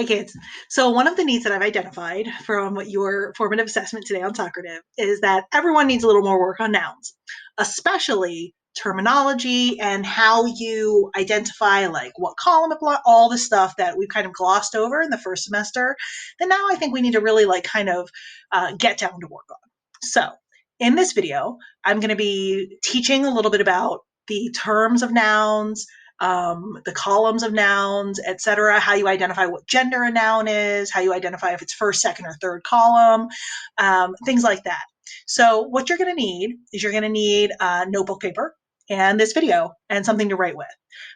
kids. So one of the needs that I've identified from your formative assessment today on Socrative is that everyone needs a little more work on nouns, especially terminology and how you identify like what column it belongs, all the stuff that we've kind of glossed over in the first semester. Then now I think we need to really like kind of get down to work on. So in this video, I'm going to be teaching a little bit about the terms of nouns, the columns of nouns, etc., how you identify what gender a noun is, how you identify if it's first, second, or third column, things like that. So what you're going to need is you're going to need notebook paper and this video and something to write with.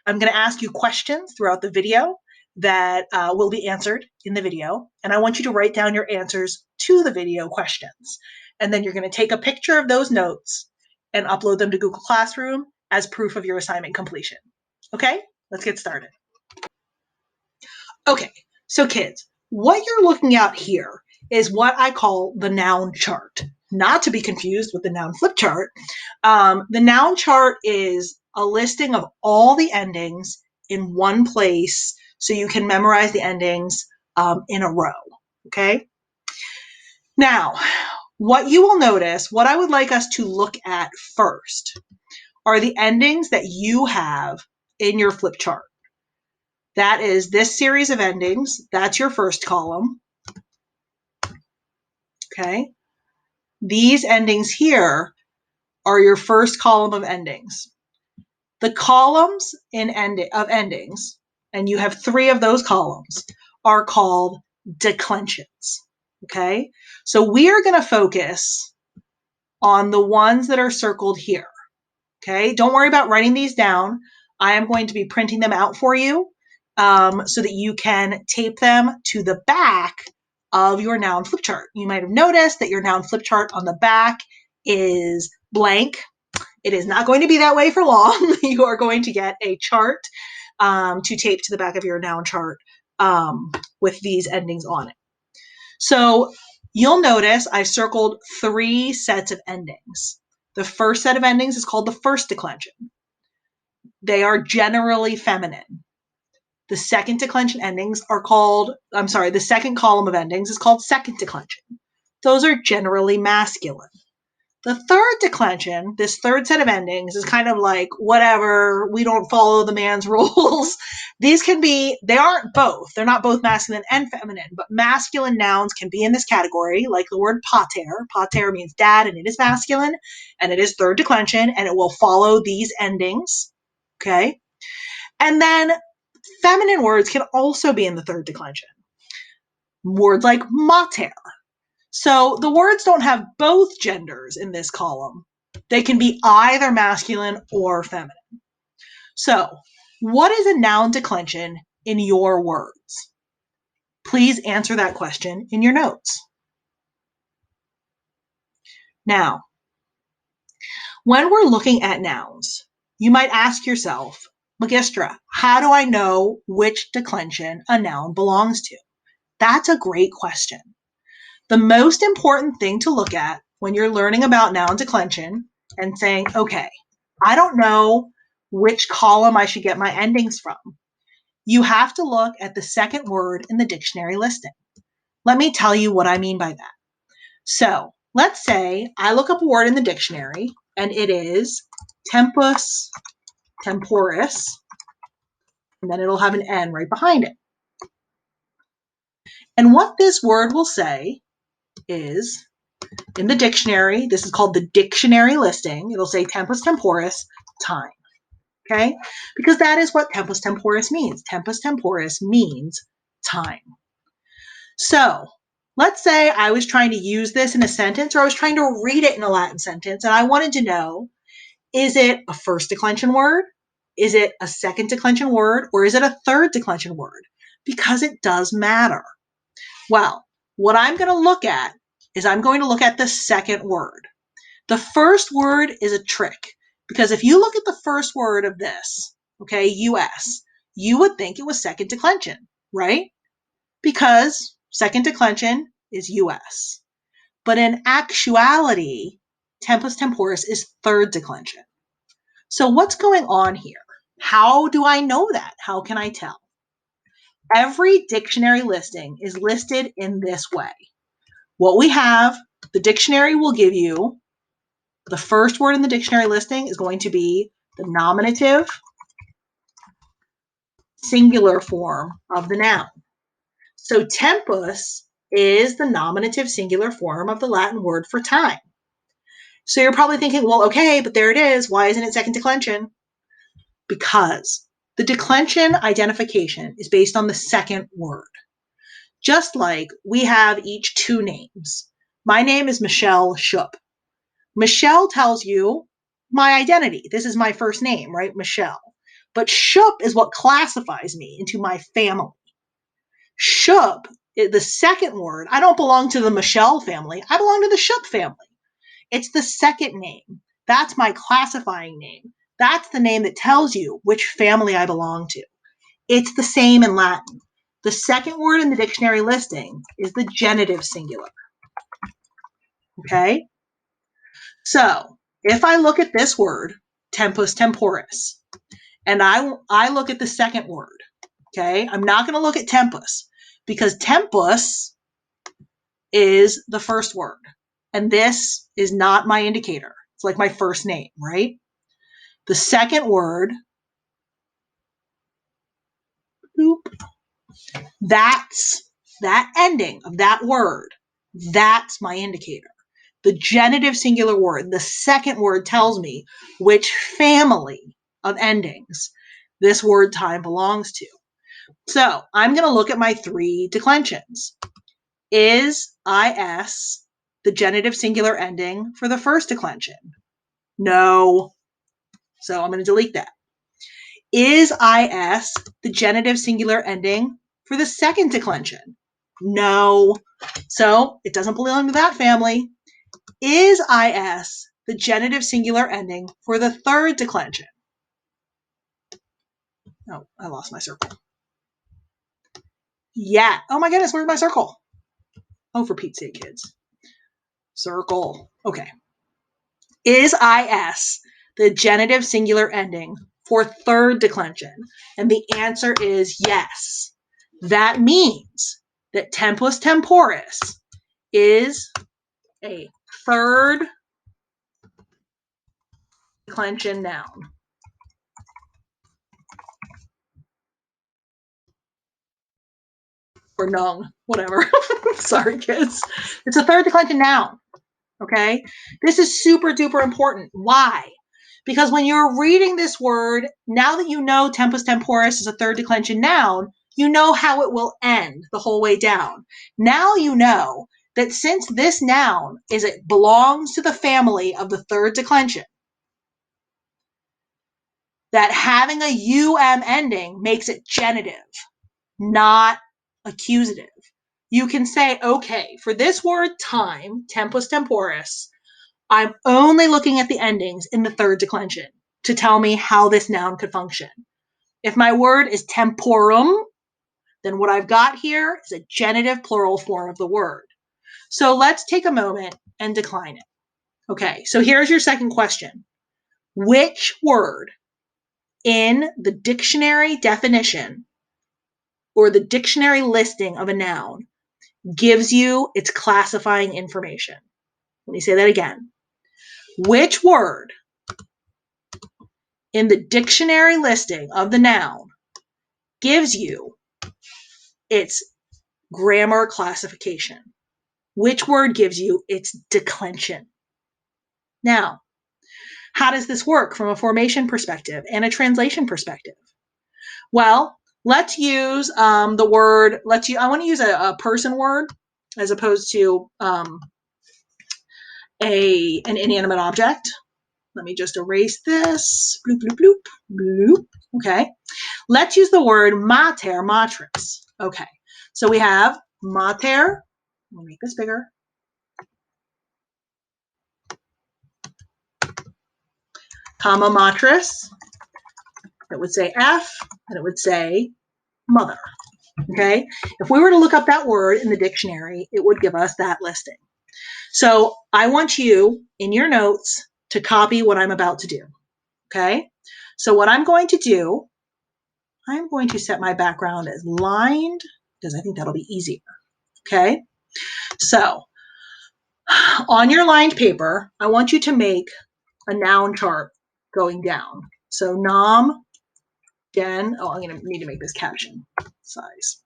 I'm going to ask you questions throughout the video that will be answered in the video, and I want you to write down your answers to the video questions. And then you're going to take a picture of those notes and upload them to Google Classroom as proof of your assignment completion. Okay, let's get started. Okay, so kids, what you're looking at here is what I call the noun chart, not to be confused with the noun flip chart. The noun chart is a listing of all the endings in one place so you can memorize the endings in a row, okay? Now, what you will notice, what I would like us to look at first are the endings that you have in your flip chart. That is this series of endings. That's your first column. Okay. These endings here are your first column of endings. The columns of endings, and you have 3 of those columns, are called declensions. Okay. So we are going to focus on the ones that are circled here. Okay. Don't worry about writing these down. I am going to be printing them out for you so that you can tape them to the back of your noun flip chart. You might have noticed that your noun flip chart on the back is blank. It is not going to be that way for long. You are going to get a chart to tape to the back of your noun chart with these endings on it. So you'll notice I've circled 3 sets of endings. The first set of endings is called the first declension. They are generally feminine. The second declension endings are called, the second column of endings is called second declension. Those are generally masculine. The third declension, this third set of endings, is kind of like, whatever, we don't follow the man's rules. These can be, they aren't both. They're not both masculine and feminine, but masculine nouns can be in this category, like the word pater. Pater means dad, and it is masculine, and it is third declension, and it will follow these endings, okay? And then feminine words can also be in the third declension. Words like mater. So the words don't have both genders in this column. They can be either masculine or feminine. So what is a noun declension in your words? Please answer that question in your notes. Now, when we're looking at nouns, you might ask yourself, Magistra, how do I know which declension a noun belongs to? That's a great question. The most important thing to look at when you're learning about noun declension and saying, okay, I don't know which column I should get my endings from, you have to look at the second word in the dictionary listing. Let me tell you what I mean by that. So let's say I look up a word in the dictionary and it is tempus temporis, and then it'll have an N right behind it. And what this word will say is, in the dictionary, this is called the dictionary listing, it'll say tempus temporis, time, okay? Because that is what tempus temporis means. Tempus temporis means time. So let's say I was trying to use this in a sentence, or I was trying to read it in a Latin sentence, and I wanted to know, is it a first declension word? Is it a second declension word? Or is it a third declension word? Because it does matter. Well, what I'm going to look at is I'm going to look at the second word. The first word is a trick, because if you look at the first word of this, okay, US, you would think it was second declension, right? Because second declension is US. But in actuality, tempus temporis is third declension. So what's going on here? How do I know that? How can I tell? Every dictionary listing is listed in this way. What we have, the dictionary will give you, the first word in the dictionary listing is going to be the nominative singular form of the noun. So tempus is the nominative singular form of the Latin word for time. So you're probably thinking, well, okay, but there it is. Why isn't it second declension? Because the declension identification is based on the second word. Just like we have each two names. My name is Michelle Shupp. Michelle tells you my identity. This is my first name, right? Michelle. But Shupp is what classifies me into my family. Shupp, the second word, I don't belong to the Michelle family. I belong to the Shupp family. It's the second name. That's my classifying name. That's the name that tells you which family I belong to. It's the same in Latin. The second word in the dictionary listing is the genitive singular. Okay? So, if I look at this word, tempus temporis, and I look at the second word, okay? I'm not going to look at tempus because tempus is the first word. And this is not my indicator. It's like my first name, right? The second word, that's that ending of that word. That's my indicator. The genitive singular word, the second word tells me which family of endings this word time belongs to. So I'm going to look at my three declensions. Is is the genitive singular ending for the first declension? No. So I'm going to delete that. Is is the genitive singular ending for the second declension? No. So it doesn't belong to that family. Is is the genitive singular ending for the third declension? Oh, I lost my circle. Yeah. Oh my goodness, where's my circle? Oh, for Pete's sake, kids. Circle. Okay. Is is the genitive singular ending for third declension? And the answer is yes. That means that tempus temporis is a third declension noun. Or noun, whatever. Sorry, kids. It's a third declension noun. Okay? This is super duper important. Why? Because when you're reading this word, now that you know tempus temporis is a third declension noun, you know how it will end the whole way down. Now you know that since this noun it belongs to the family of the third declension, that having a um ending makes it genitive, not accusative. You can say, okay, for this word time, tempus temporis, I'm only looking at the endings in the third declension to tell me how this noun could function. If my word is temporum, then what I've got here is a genitive plural form of the word. So let's take a moment and decline it. Okay, so here's your second question. Which word in the dictionary definition or the dictionary listing of a noun gives you its classifying information? Let me say that again. Which word in the dictionary listing of the noun gives you its grammar classification? Which word gives you its declension? Now, how does this work from a formation perspective and a translation perspective? Well, let's use the word, I want to use a person word as opposed to an inanimate object. Let me just erase this. Bloop, bloop, bloop, bloop. Okay. Let's use the word mater, matris. Okay. So we have mater. We'll make this bigger. Comma matris. It would say F, and it would say mother. Okay. If we were to look up that word in the dictionary, it would give us that listing. So I want you in your notes to copy what I'm about to do. Okay. So what I'm going to do I'm going to set my background as lined because I think that'll be easier. Okay, so on your lined paper, I want you to make a noun chart going down. So nom, gen, I'm going to need to make this caption size.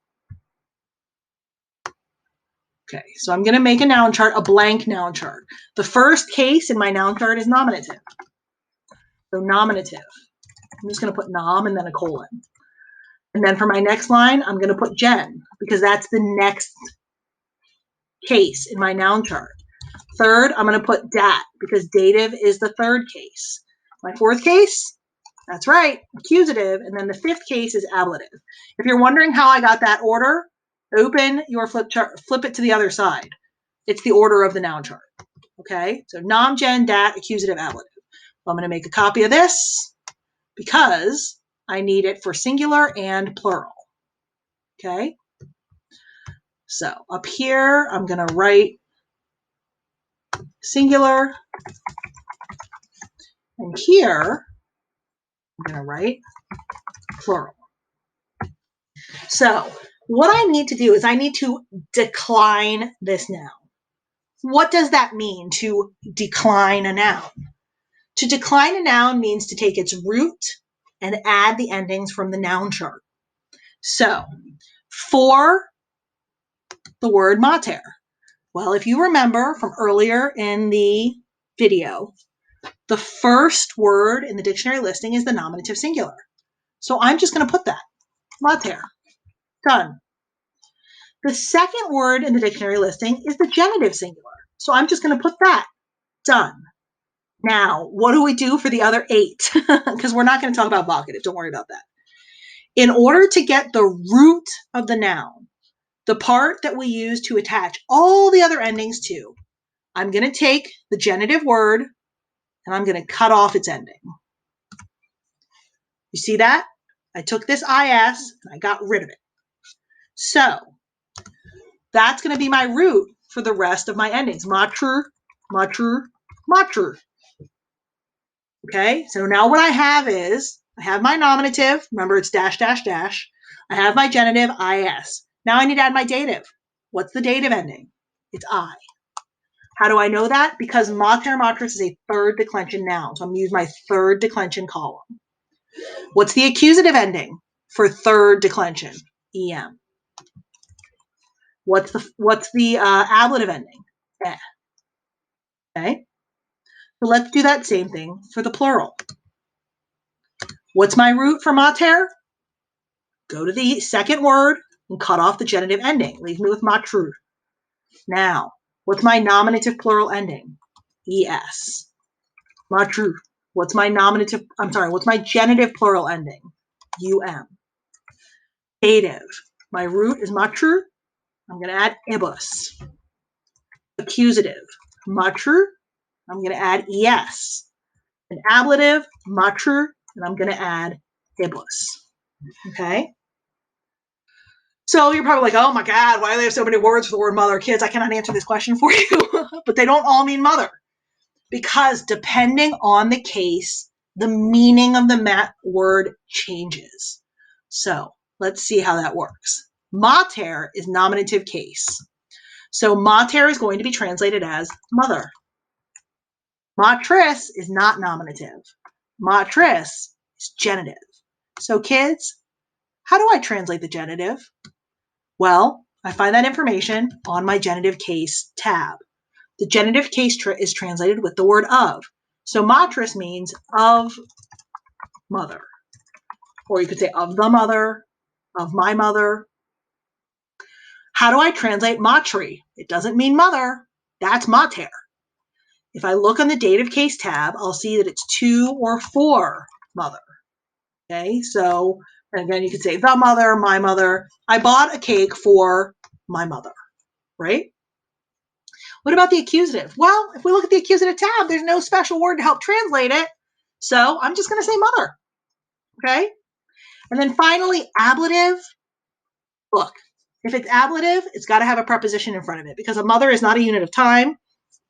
Okay, so I'm going to make a noun chart, a blank noun chart. The first case in my noun chart is nominative. So nominative. I'm just going to put nom and then a colon. And then for my next line, I'm going to put gen because that's the next case in my noun chart. Third, I'm going to put dat because dative is the third case. My fourth case, that's right, accusative. And then the fifth case is ablative. If you're wondering how I got that order, open your flip chart, flip it to the other side. It's the order of the noun chart. Okay, so nom, gen, dat, accusative, ablative. So I'm going to make a copy of this because I need it for singular and plural. Okay, so up here, I'm going to write singular. And here, I'm going to write plural. So what I need to do is I need to decline this noun. What does that mean, to decline a noun? To decline a noun means to take its root and add the endings from the noun chart. So for the word mater, well, if you remember from earlier in the video, the first word in the dictionary listing is the nominative singular. So I'm just going to put that, mater. Done. The second word in the dictionary listing is the genitive singular. So I'm just going to put that. Done. Now, what do we do for the other 8? Because we're not going to talk about vocative. Don't worry about that. In order to get the root of the noun, the part that we use to attach all the other endings to, I'm going to take the genitive word and I'm going to cut off its ending. You see that? I took this is and I got rid of it. So that's going to be my root for the rest of my endings. Matur, matur, matur. Okay, so now what I have is, I have my nominative. Remember, it's dash, dash, dash. I have my genitive, is. Now I need to add my dative. What's the dative ending? It's I. How do I know that? Because mater, matris is a third declension noun. So I'm going to use my third declension column. What's the accusative ending for third declension? em. What's the ablative ending? Eh. Okay. So let's do that same thing for the plural. What's my root for mater? Go to the second word and cut off the genitive ending. Leave me with matrur. Now, what's my nominative plural ending? Es. Matrur. What's my genitive plural ending? Um. Dative. My root is matrur. I'm going to add ibus. Accusative. Matrur. I'm going to add es. An ablative, matrur, and I'm going to add ibus. Okay? So you're probably like, oh my God, why do they have so many words for the word mother? Kids, I cannot answer this question for you. But they don't all mean mother. Because depending on the case, the meaning of the word changes. So let's see how that works. Mater is nominative case. So mater is going to be translated as mother. Matris is not nominative. Matris is genitive. So kids, how do I translate the genitive? Well, I find that information on my genitive case tab. The genitive case is translated with the word of. So matris means of mother. Or you could say of the mother, of my mother. How do I translate matri? It doesn't mean mother. That's mater. If I look on the dative case tab, I'll see that it's to or for mother. Okay, so and again, you could say the mother, my mother. I bought a cake for my mother, right? What about the accusative? Well, if we look at the accusative tab, there's no special word to help translate it. So I'm just going to say mother. Okay? And then finally, ablative. Look, if it's ablative, it's got to have a preposition in front of it because a mother is not a unit of time.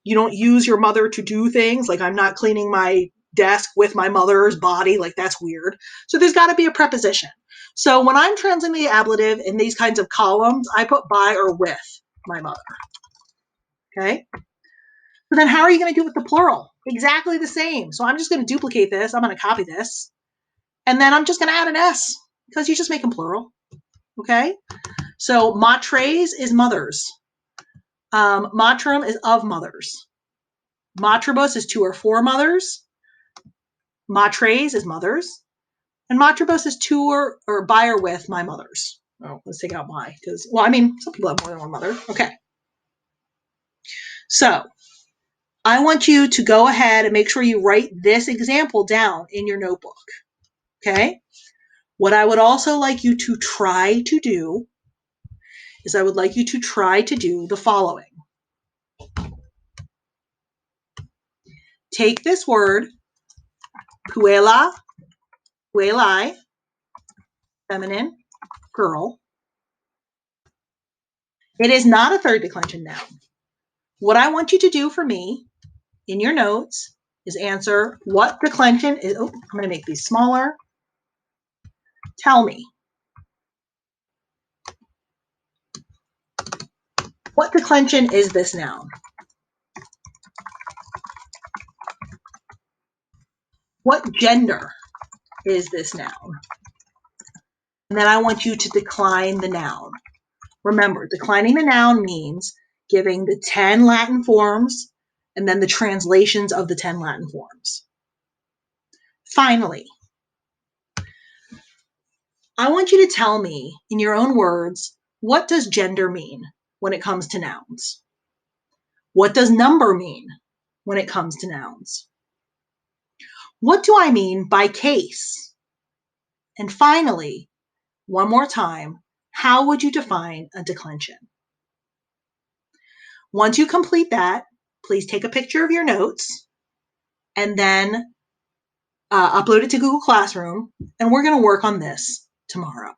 You don't use your mother to do things. Like I'm not cleaning my desk with my mother's body. Like that's weird. So there's got to be a preposition. So when I'm translating the ablative in these kinds of columns, I put by or with my mother. Okay? So then how are you going to do it with the plural? Exactly the same. So I'm just going to duplicate this. I'm going to copy this. And then I'm just going to add an S because you just make them plural. Okay? So matres is mothers. Matrim is of mothers. Matribus is 2 or 4 mothers. Matres is mothers. And matribus is 2 or by or with my mothers. Oh, let's take out my because, well, I mean, some people have more than one mother. Okay. So I want you to go ahead and make sure you write this example down in your notebook. Okay? What I would also like you to try to do is I would like you to try to do the following. Take this word, puela, puelai, feminine, girl. It is not a third declension noun. What I want you to do for me in your notes is answer what declension is. Oh, I'm going to make these smaller. Tell me. What declension is this noun? What gender is this noun? And then I want you to decline the noun. Remember, declining the noun means giving the 10 Latin forms and then the translations of the 10 Latin forms. Finally, I want you to tell me in your own words, what does gender mean when it comes to nouns? What does number mean when it comes to nouns? What do I mean by case? And finally, one more time, how would you define a declension? Once you complete that, please take a picture of your notes and then upload it to Google Classroom, and we're going to work on this tomorrow.